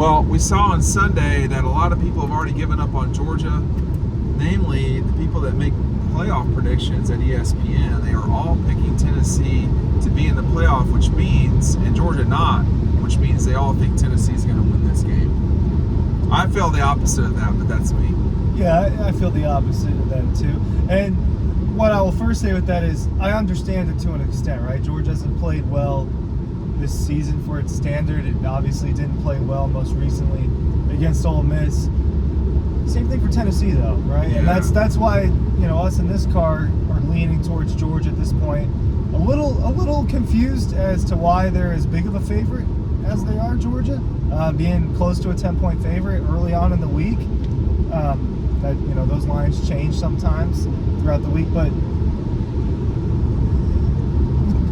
Well, we saw on Sunday that a lot of people have already given up on Georgia, namely the people that make playoff predictions at ESPN. They are all picking Tennessee to be in the playoff, which means, and Georgia not, which means they all think Tennessee's going to win this game. I feel the opposite of that, but that's me. Yeah, I feel the opposite of that too. And what I will first say with that is I understand it to an extent, right? Georgia hasn't played well this season for its standard. It obviously didn't play well most recently against Ole Miss. Same thing for Tennessee, though, right? Yeah. And that's why, you know, us in this car are leaning towards Georgia at this point. A little confused as to why they're as big of a favorite as they are, Georgia, being close to a 10-point favorite early on in the week. That, you know, those lines change sometimes throughout the week, but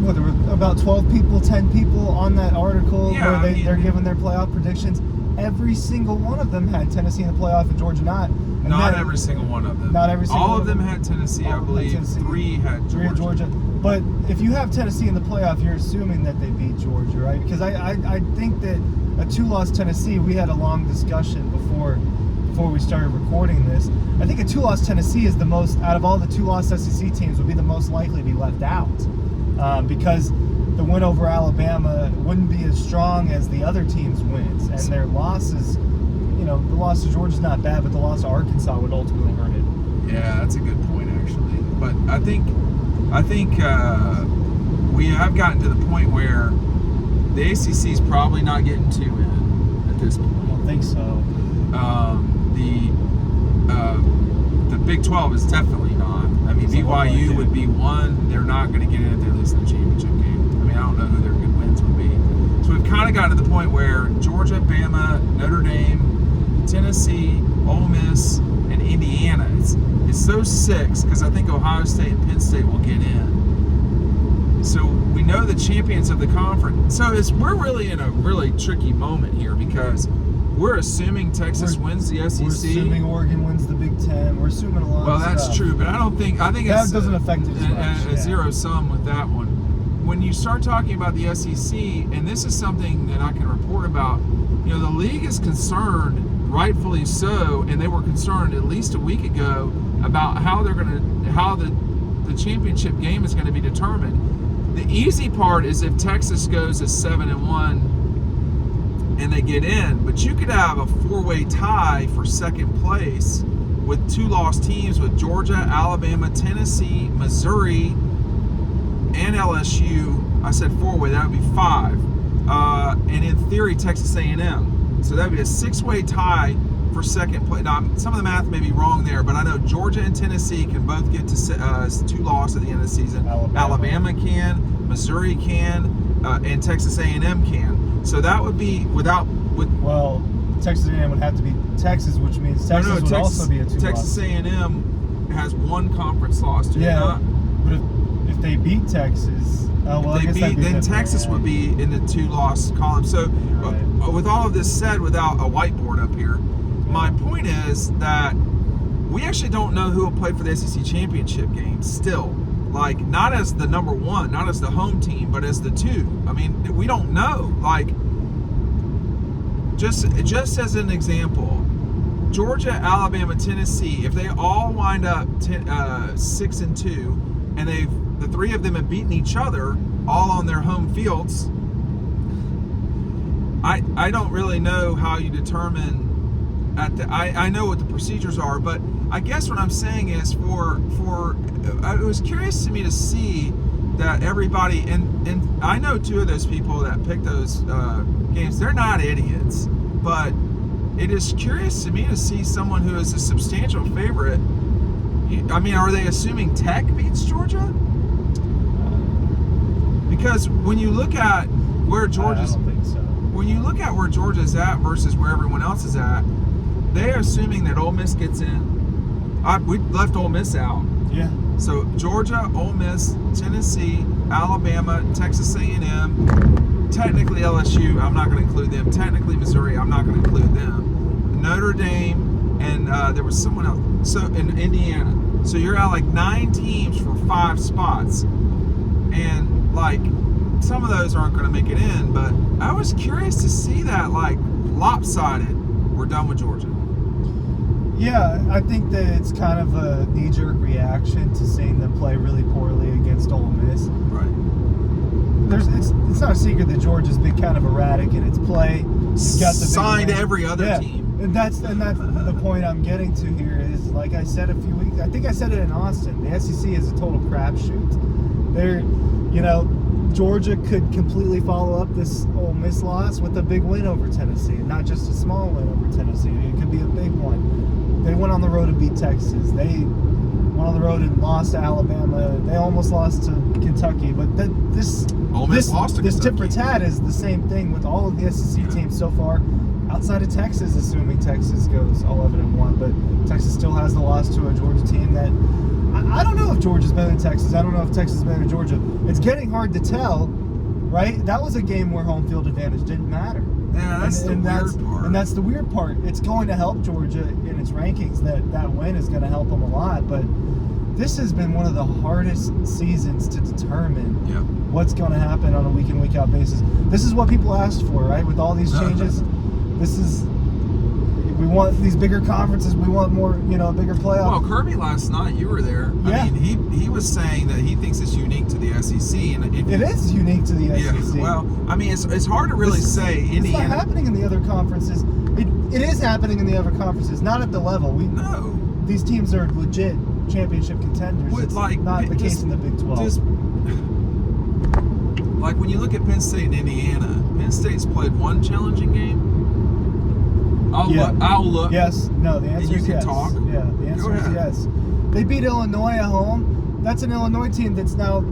what, there were about 12 people, 10 people on that article where they're giving their playoff predictions. Every single one of them had Tennessee in the playoff and Georgia not. And not every single one of them. Not every single All one of them had Tennessee, I believe. Three had Georgia. But if you have Tennessee in the playoff, you're assuming that they beat Georgia, right? Because I think that a 2-loss Tennessee, we had a long discussion before we started recording this. I think a 2-loss Tennessee is the most, out of all the 2-loss SEC teams, would be the most likely to be left out. Because the win over Alabama wouldn't be as strong as the other team's wins. And their losses, you know, the loss to Georgia's not bad, but the loss to Arkansas would ultimately hurt it. Yeah, that's a good point, actually. But I think we have gotten to the point where the ACC is probably not getting 2 in at this point. I don't think so. The Big 12 is definitely not. I mean, BYU would be 1. They're not going to get in if they lose the championship game. I mean, I don't know who their good wins would be. So we've kind of gotten to the point where Georgia, Bama, Notre Dame, Tennessee, Ole Miss, and Indiana. It's those 6 because I think Ohio State and Penn State will get in. So we know the champions of the conference. So we're really in a really tricky moment here because we're assuming Texas wins the SEC. We're assuming Oregon wins the Big Ten. We're assuming a lot of stuff. Well, that's true, but I think that doesn't affect it as much. A zero sum with that one. When you start talking about the SEC, and this is something that I can report about, you know, the league is concerned, rightfully so, and they were concerned at least a week ago about how the championship game is going to be determined. The easy part is if Texas goes as 7-1 and they get in, but you could have a 4-way tie for second place with 2-loss teams with Georgia, Alabama, Tennessee, Missouri, and LSU. I said 4-way, that would be 5. And in theory, Texas A&M. So that would be a 6-way tie for second place. Now, some of the math may be wrong there, but I know Georgia and Tennessee can both get to 2-loss at the end of the season. Alabama can, Missouri can, and Texas A&M can. So that would be well, Texas A&M would have to be Texas, which means Texas would also be a 2-loss. Texas A&M has 1 conference loss. But if they beat Texas, then Texas would be in the 2-loss column. So with all of this said, without a whiteboard up here, my point is that we actually don't know who will play for the SEC championship game still. Like, not as the number 1, not as the home team, but as the 2. I mean, we don't know. Like, just as an example, Georgia, Alabama, Tennessee, if they all wind up 6-2, and the 3 of them have beaten each other all on their home fields, I don't really know how you determine I know what the procedures are, but I guess what I'm saying is it was curious to me to see that everybody, and I know 2 of those people that picked those games, they're not idiots, but it is curious to me to see someone who is a substantial favorite. I mean, are they assuming Tech beats Georgia? Because when you look at where Georgia's, I don't think so. When you look at where Georgia's at versus where everyone else is at, they're assuming that Ole Miss gets in. We left Ole Miss out. Yeah. So Georgia, Ole Miss, Tennessee, Alabama, Texas A&M, technically LSU, I'm not going to include them. Technically Missouri, I'm not going to include them. Notre Dame, and there was someone else. So in Indiana. So you're at like 9 teams for 5 spots. And like some of those aren't going to make it in, but I was curious to see that like lopsided. We're done with Georgia. Yeah, I think that it's kind of a knee-jerk reaction to seeing them play really poorly against Ole Miss. Right. It's not a secret that Georgia's been kind of erratic in its play. It's got the signed every other team. And that's the point I'm getting to here is, like I said a few weeks, I think I said it in Austin, the SEC is a total crapshoot. Georgia could completely follow up this Ole Miss loss with a big win over Tennessee, and not just a small win over Tennessee. It could be a big one. They went on the road to beat Texas. They went on the road and lost to Alabama. They almost lost to Kentucky, but this tit for tat is the same thing with all of the SEC teams so far, outside of Texas, assuming Texas goes 11-1. But Texas still has the loss to a Georgia team that I don't know if Georgia's better than Texas. I don't know if Texas is better than Georgia. It's getting hard to tell, right? That was a game where home field advantage didn't matter. Yeah, that's the weird part. And that's the weird part. It's going to help Georgia in its rankings. That win is going to help them a lot. But this has been one of the hardest seasons to determine what's going to happen on a week-in, week-out basis. This is what people asked for, right? With all these changes, we want these bigger conferences. We want more, a bigger playoff. Well, Kirby last night, you were there. Yeah. I mean, he was saying that he thinks it's unique to the SEC. And it is unique to the SEC. Yeah, well, I mean, it's hard to really say. It's not happening in the other conferences. It is happening in the other conferences, not at the level. No. These teams are legit championship contenders. It's not the case in the Big 12. Like when you look at Penn State and Indiana, Penn State's played one challenging game. I'll look. Yes. No, the answer is yes. You can talk. Yeah, the answer is yes. They beat Illinois at home. That's an Illinois team that's now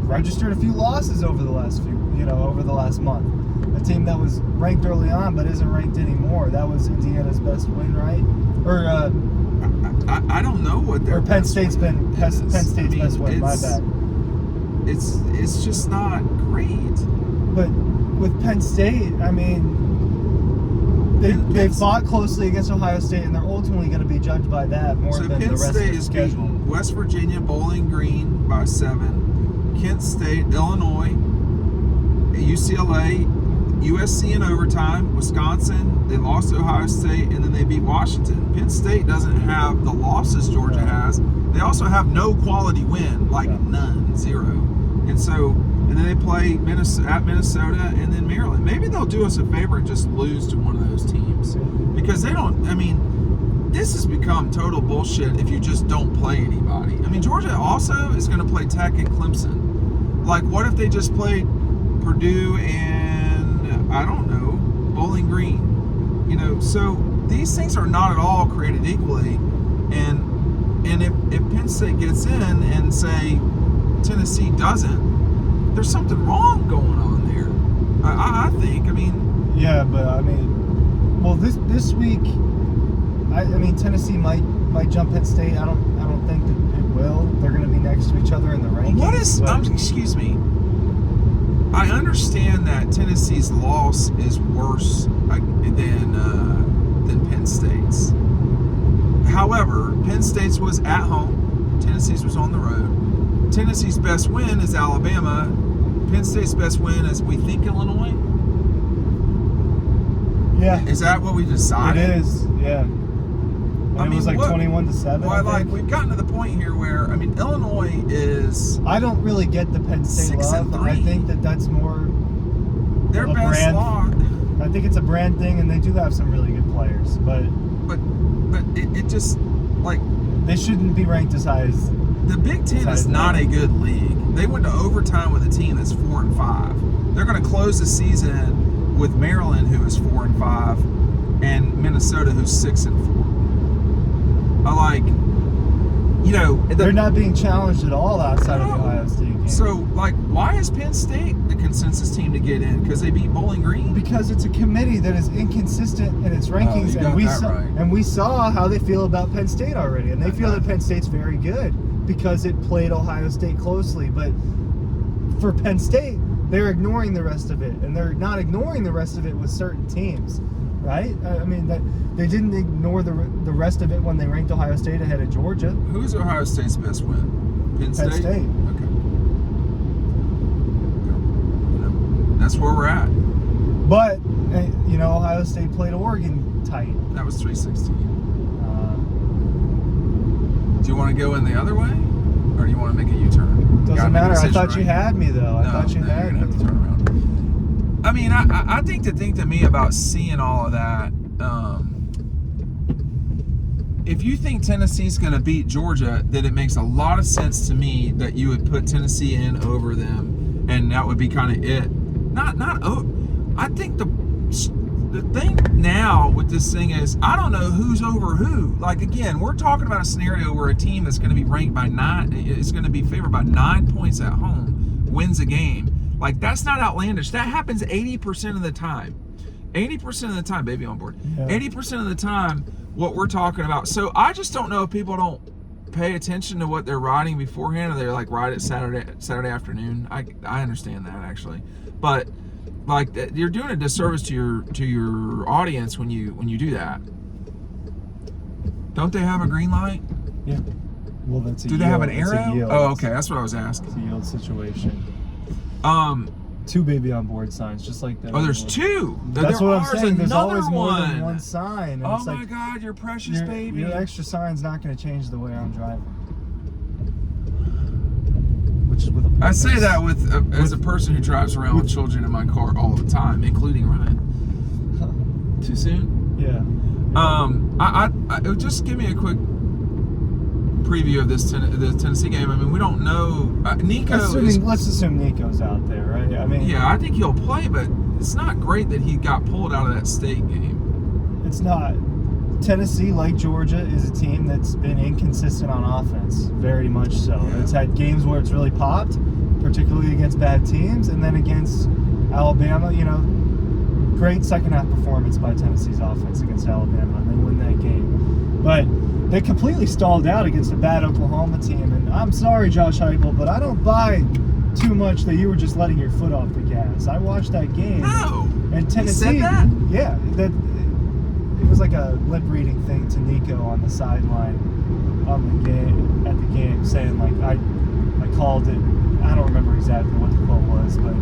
registered a few losses over the last month. A team that was ranked early on but isn't ranked anymore. That was Indiana's best win, right? Or I don't know what their Penn State's best win. My bad. It's just not great. But with Penn State, I mean, they fought closely against Ohio State, and they're ultimately going to be judged by that more than the rest of the schedule. West Virginia, Bowling Green by 7, Kent State, Illinois, UCLA, USC in overtime, Wisconsin. They lost to Ohio State, and then they beat Washington. Penn State doesn't have the losses Georgia has. They also have no quality win, none, 0. And then they play at Minnesota and then Maryland. Maybe they'll do us a favor and just lose to one of those teams. Because this has become total bullshit if you just don't play anybody. I mean, Georgia also is going to play Tech and Clemson. Like, what if they just played Purdue and, I don't know, Bowling Green? So these things are not at all created equally. And if Penn State gets in and, say, Tennessee doesn't, there's something wrong going on there. I think. Yeah, but this week, Tennessee might jump Penn State. I don't think that it will. They're going to be next to each other in the rankings. Excuse me. I understand that Tennessee's loss is worse than Penn State's. However, Penn State's was at home. Tennessee's was on the road. Tennessee's best win is Alabama. Penn State's best win is, we think, Illinois? Yeah. Is that what we decided? It is, yeah. It was 21-7. Well, we've gotten to the point here where, Illinois is... I don't really get the Penn State love. I think that's more their of a best brand. I think it's a brand thing, and they do have some really good players, but it just, they shouldn't be ranked as high as... The Big Ten is not a good league. They went to overtime with a team that's 4-5. They're going to close the season with Maryland, who is 4-5, and Minnesota, who's 6-4. They're not being challenged at all outside of the Ohio State game. So, why is Penn State the consensus team to get in? Because they beat Bowling Green? Because it's a committee that is inconsistent in its rankings, and we saw how they feel about Penn State already, and they feel that Penn State's very good because it played Ohio State closely. But for Penn State, they're ignoring the rest of it, and they're not ignoring the rest of it with certain teams, right? They didn't ignore the rest of it when they ranked Ohio State ahead of Georgia. Who's Ohio State's best win? Penn State? Okay. That's where we're at. But, Ohio Ohio State played Oregon tight. That was 316. Do you want to go in the other way, or do you want to make a U-turn? Doesn't matter. I thought you had me though. I thought you had me. You're gonna have to turn around. I mean, I think to me about seeing all of that. If you think Tennessee's going to beat Georgia, then it makes a lot of sense to me that you would put Tennessee in over them, and that would be kind of it. I think the thing now with this thing is I don't know who's over who. Like, again, we're talking about a scenario where a team that's going to be ranked by 9 is going to be favored by 9 points at home wins a game. Like, that's not outlandish. That happens 80% of the time. 80% of the time, baby on board. Yeah. 80% of the time, what we're talking about. So I just don't know if people don't pay attention to what they're writing beforehand, or they're like write it Saturday afternoon. I understand that, actually, but like you're doing a disservice to your audience when you do that. Don't they have a green light? Yeah. Well, that's a do yield. they have an It's arrow? Oh, okay, that's what I was asking. It's a yield situation. 2 baby on board signs, just like that. Oh, there's 2. That's what I'm saying. There's always more one. than one sign. And oh it's my God, your precious baby. Your extra sign's not going to change the way I'm driving. Which is with a purpose. I say that as a person who drives around with children in my car all the time, including Ryan. Too soon? Yeah. I just give me a quick preview of the Tennessee game. I mean, we don't know. Nico let's assume Nico's out there, right? I mean, yeah, I think he'll play, but it's not great that he got pulled out of that state game. It's not. Tennessee, like Georgia, is a team that's been inconsistent on offense, very much so. Yeah. It's had games where it's really popped, particularly against bad teams, and then against Alabama, great second half performance by Tennessee's offense against Alabama, and they win that game. But they completely stalled out against a bad Oklahoma team, and I'm sorry, Josh Heupel, but I don't buy too much that you were just letting your foot off the gas. I watched that game. No, and Tennessee. He said that? Yeah, it was like a lip reading thing to Nico on the sideline at the game, saying like I called it. I don't remember exactly what the quote was, but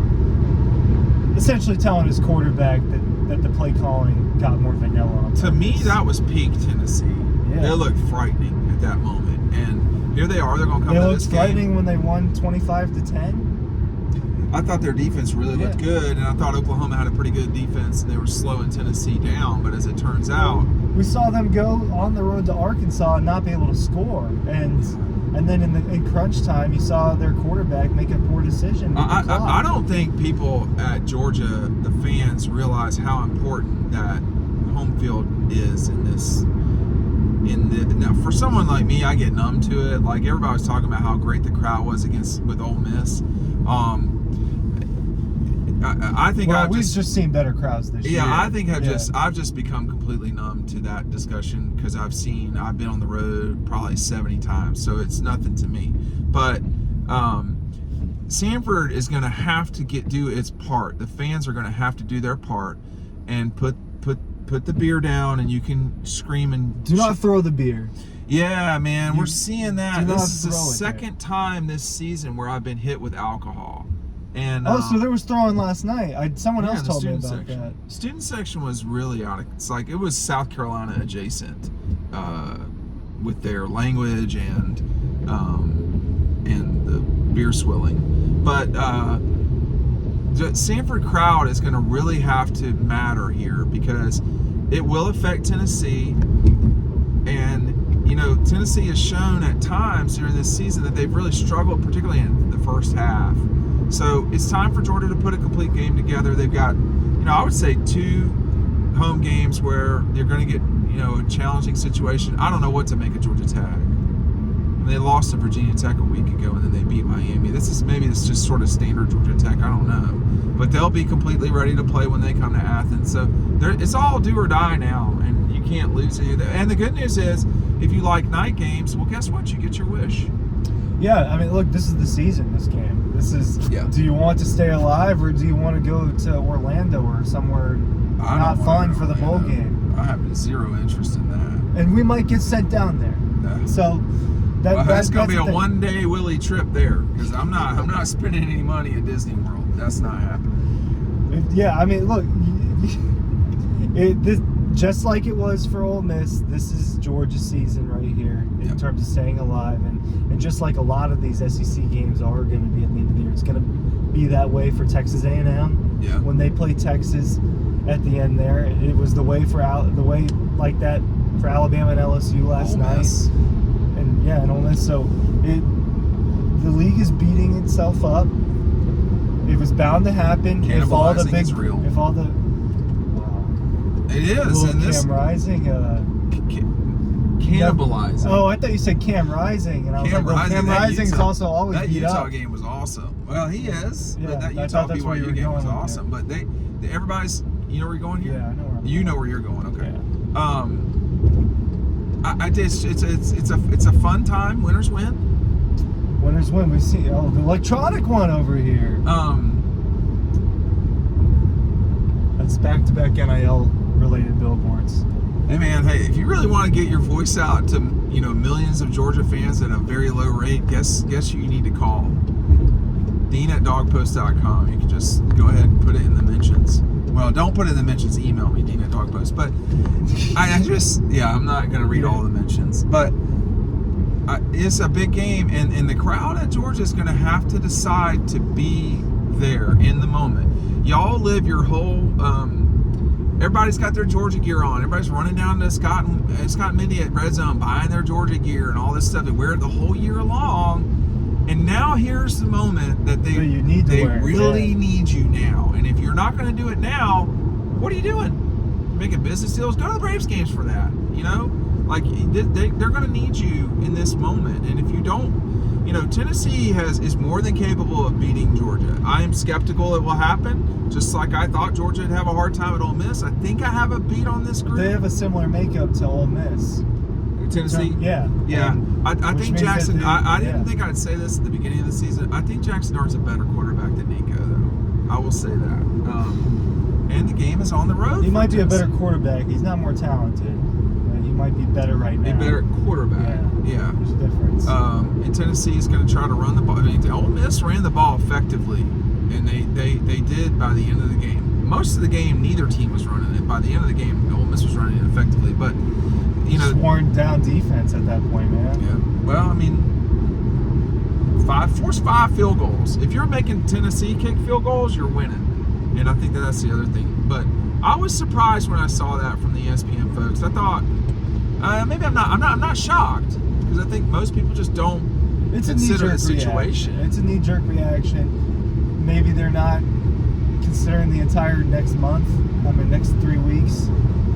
essentially telling his quarterback that the play calling got more vanilla on purpose. To me, that was peak Tennessee. Yeah. They looked frightening at that moment, and here they are. They're going to come to this game. They looked frightening when they won 25-10. I thought their defense really looked good, and I thought Oklahoma had a pretty good defense, and they were slowing Tennessee down. But as it turns out, we saw them go on the road to Arkansas and not be able to score, and then in crunch time, you saw their quarterback make a poor decision. I don't think people at Georgia, the fans, realize how important that home field is in this. Now, for someone like me, I get numb to it. Like, everybody was talking about how great the crowd was with Ole Miss. I think we've just seen better crowds this year. Yeah, I think I've just become completely numb to that discussion because I've been on the road probably 70 times, so it's nothing to me. But Sanford is going to have to do its part. The fans are going to have to do their part and put the beer down, and you can scream and do not throw the beer. Yeah, man, we're seeing that. This is the second time this season where I've been hit with alcohol. And so there was throwing last night. Someone else told me about that. Student section was really it's like it was South Carolina adjacent with their language and the beer swilling. But the Sanford crowd is going to really have to matter here because it will affect Tennessee. And Tennessee has shown at times during this season that they've really struggled, particularly in the first half. So it's time for Georgia to put a complete game together. They've got, I would say 2 home games where they're going to get, a challenging situation. I don't know what to make of Georgia Tech. I mean, they lost to Virginia Tech a week ago, and then they beat Miami. This is just sort of standard Georgia Tech. I don't know. But they'll be completely ready to play when they come to Athens. So it's all do or die now, and you can't lose any of that. And the good news is, if you like night games, well, guess what? You get your wish. Yeah, I mean, look, this is the season, this game. This is, do you want to stay alive, or do you want to go to Orlando or somewhere not fun for the bowl game? I have zero interest in that. And we might get sent down there. No. So that's going to be a one-day Willie trip there, because I'm not spending any money at Disney World. That's not happening. Yeah, I mean, look, This, just like it was for Ole Miss, this is Georgia's season right here in terms of staying alive, and just like a lot of these SEC games are going to be at the end of the year, it's going to be that way for Texas A&M. Yeah. When they play Texas at the end there, it was the way like that for Alabama and LSU last night, and Ole Miss. So the league is beating itself up. It was bound to happen if all the big, is real. if all the It is, and this Cam Rising. Cannibalizing. Oh, I thought you said Cam Rising, and I was Cam like, well, Rising, Cam that Rising's Utah- also always that beat Utah up. game was awesome. Well, he is, Yeah, but that I Utah thought that's where you BYU were game was going with awesome. it. But everybody's, you know where you're going here? Yeah, I know where I'm You going. know where you're going. Okay. Yeah. I just it's a fun time. Winners win. Winners win. We see the electronic one over here. That's back-to-back NIL related billboards. Hey man, hey, if you really want to get your voice out to millions of Georgia fans at a very low rate, guess who you need to call? Dean at dogpost.com. You can just go ahead and put it in the mentions. Well, don't put it in the mentions. Email me, Dean at dogpost. But I'm not going to read all the mentions. But it's a big game, and the crowd at Georgia is going to have to decide to be there in the moment. Y'all live your whole. Everybody's got their Georgia gear on. Everybody's running down to Scott and Mindy at Red Zone buying their Georgia gear and all this stuff. They wear it the whole year long. And now here's the moment that they really need you now. And if you're not going to do it now, what are you doing? You're making business deals? Go to the Braves games for that. Like they're going to need you in this moment. And if you don't, Tennessee is more than capable of beating Georgia. I am skeptical it will happen, just like I thought Georgia would have a hard time at Ole Miss. I think I have a beat on this group. They have a similar makeup to Ole Miss. Tennessee? Yeah. I think Jackson, I didn't think I'd say this at the beginning of the season. I think Jackson Dart's a better quarterback than Nico, though. I will say that. And the game is on the road. He might be a better quarterback. He's not more talented. He might be better right now. A better quarterback. Yeah. There's a difference. And Tennessee is going to try to run the ball. Ole Miss ran the ball effectively, and they did by the end of the game. Most of the game, neither team was running it. By the end of the game, Ole Miss was running it effectively. But, worn down defense at that point, man. Yeah. Well, force 5 field goals. If you're making Tennessee kick field goals, you're winning. And I think that's the other thing. But I was surprised when I saw that from the ESPN folks. I thought maybe I'm not shocked, because I think most people just don't consider the situation. It's a knee-jerk reaction. Maybe they're not considering the entire next month, next 3 weeks,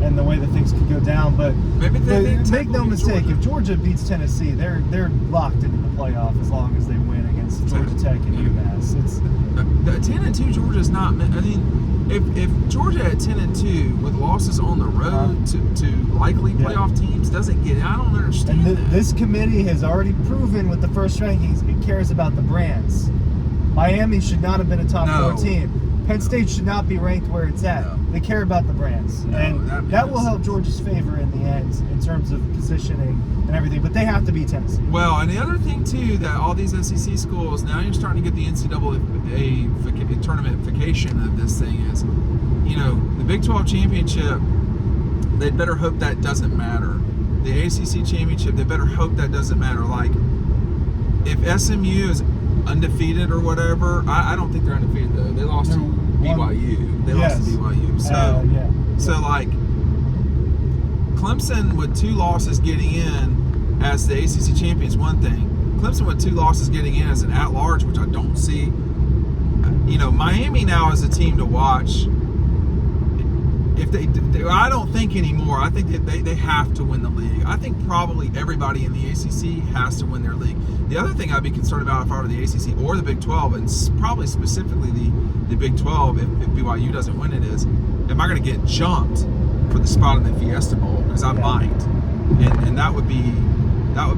and the way that things could go down. But maybe make no mistake, if Georgia beats Tennessee, they're locked into the playoff as long as they win against Georgia Tech and UMass. The 10-2 Georgia's not. If Georgia at 10-2 with losses on the road to likely playoff teams doesn't get it, I don't understand. And this committee has already proven with the first rankings it cares about the brands. Miami should not have been a top 4 team. Penn State should not be ranked where it's at. No. They care about the brands. That will help Georgia's favor in the end in terms of positioning and everything. But they have to beat Tennessee. Well, and the other thing, too, that all these SEC schools, now you're starting to get the NCAA tournamentification of this thing is, the Big 12 championship, they'd better hope that doesn't matter. The ACC championship, they better hope that doesn't matter. Like, if SMU is undefeated or whatever, I don't think they're undefeated, though. They lost to BYU. They lost to BYU. So like, Clemson with 2 losses getting in as the ACC champions, one thing. Clemson with 2 losses getting in as an at-large, which I don't see. Miami now is a team to watch. If I don't think anymore. I think that they have to win the league. I think probably everybody in the ACC has to win their league. The other thing I'd be concerned about if I were the ACC or the Big 12, and probably specifically the Big 12, if BYU doesn't win it, is am I going to get jumped for the spot in the Fiesta Bowl? Because I might, and that would be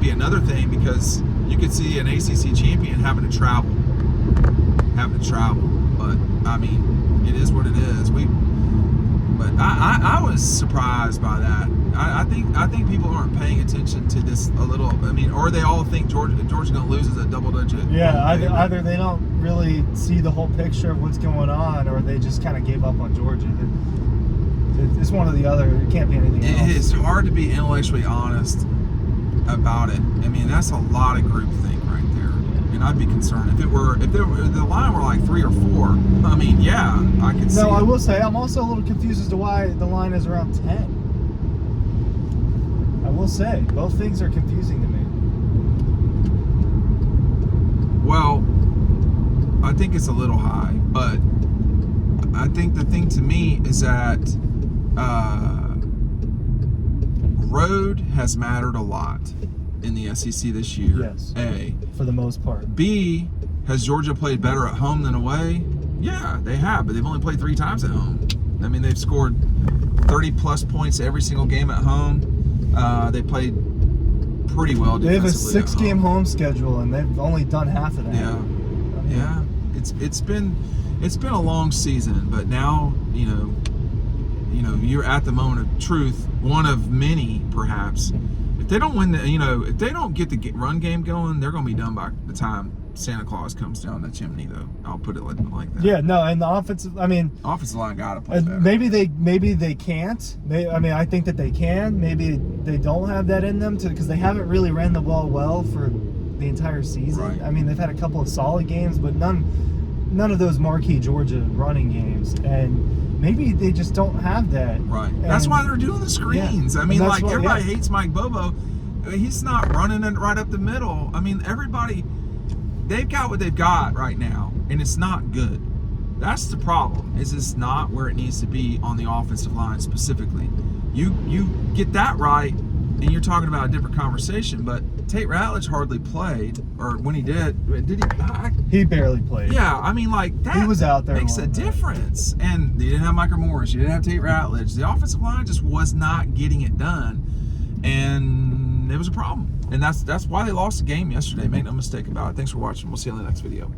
another thing, because you could see an ACC champion having to travel. But it is what it is. But I was surprised by that. I think people aren't paying attention to this a little. Or they all think Georgia's going to lose as a double-digit. Yeah, either they don't really see the whole picture of what's going on, or they just kind of gave up on Georgia. It's one or the other. It can't be anything else. It is hard to be intellectually honest about it. I mean, that's a lot of groupthink right there. And I'd be concerned if the line were like 3 or 4. I mean, yeah, I could see. No, I will say I'm also a little confused as to why the line is around 10. I will say both things are confusing to me. Well, I think it's a little high, but I think the thing to me is that road has mattered a lot in the SEC this year. Yes. A. For the most part. B. Has Georgia played better at home than away? Yeah, they have, but they've only played 3 times at home. I mean, they've scored 30-plus points every single game at home. They played pretty well They have a defensively. 6-game home schedule, and they've only done half of that. Yeah. I mean, Yeah, it's been a long season, but now you're at the moment of truth, one of many perhaps. If they don't win if they don't get the run game going, they're going to be done by the time Santa Claus comes down the chimney. Though I'll put it like that. Yeah, no, and the offensive. I mean, offensive line got to play better. maybe they can't. I think that they can. Maybe they don't have that in them because they haven't really ran the ball well for the entire season. Right. I mean, they've had a couple of solid games, but none of those marquee Georgia running games, and maybe they just don't have that. Right. And that's why they're doing the screens. Yeah. I mean, And like that's why- everybody yeah. hates Mike Bobo. I mean, he's not running it right up the middle. I mean, everybody, they've got what they've got right now, and it's not good. That's the problem. Is it's not where it needs to be on the offensive line specifically. You get that right, and you're talking about a different conversation. But Tate Ratledge hardly played, or when he did he? He barely played. Yeah, I mean, like that. He was out there Makes a a little bit. difference. And you didn't have Micah Morris. You didn't have Tate Ratledge. The offensive line just was not getting it done, and it was a problem. And that's why they lost the game yesterday. Make no mistake about it. Thanks for watching. We'll see you in the next video.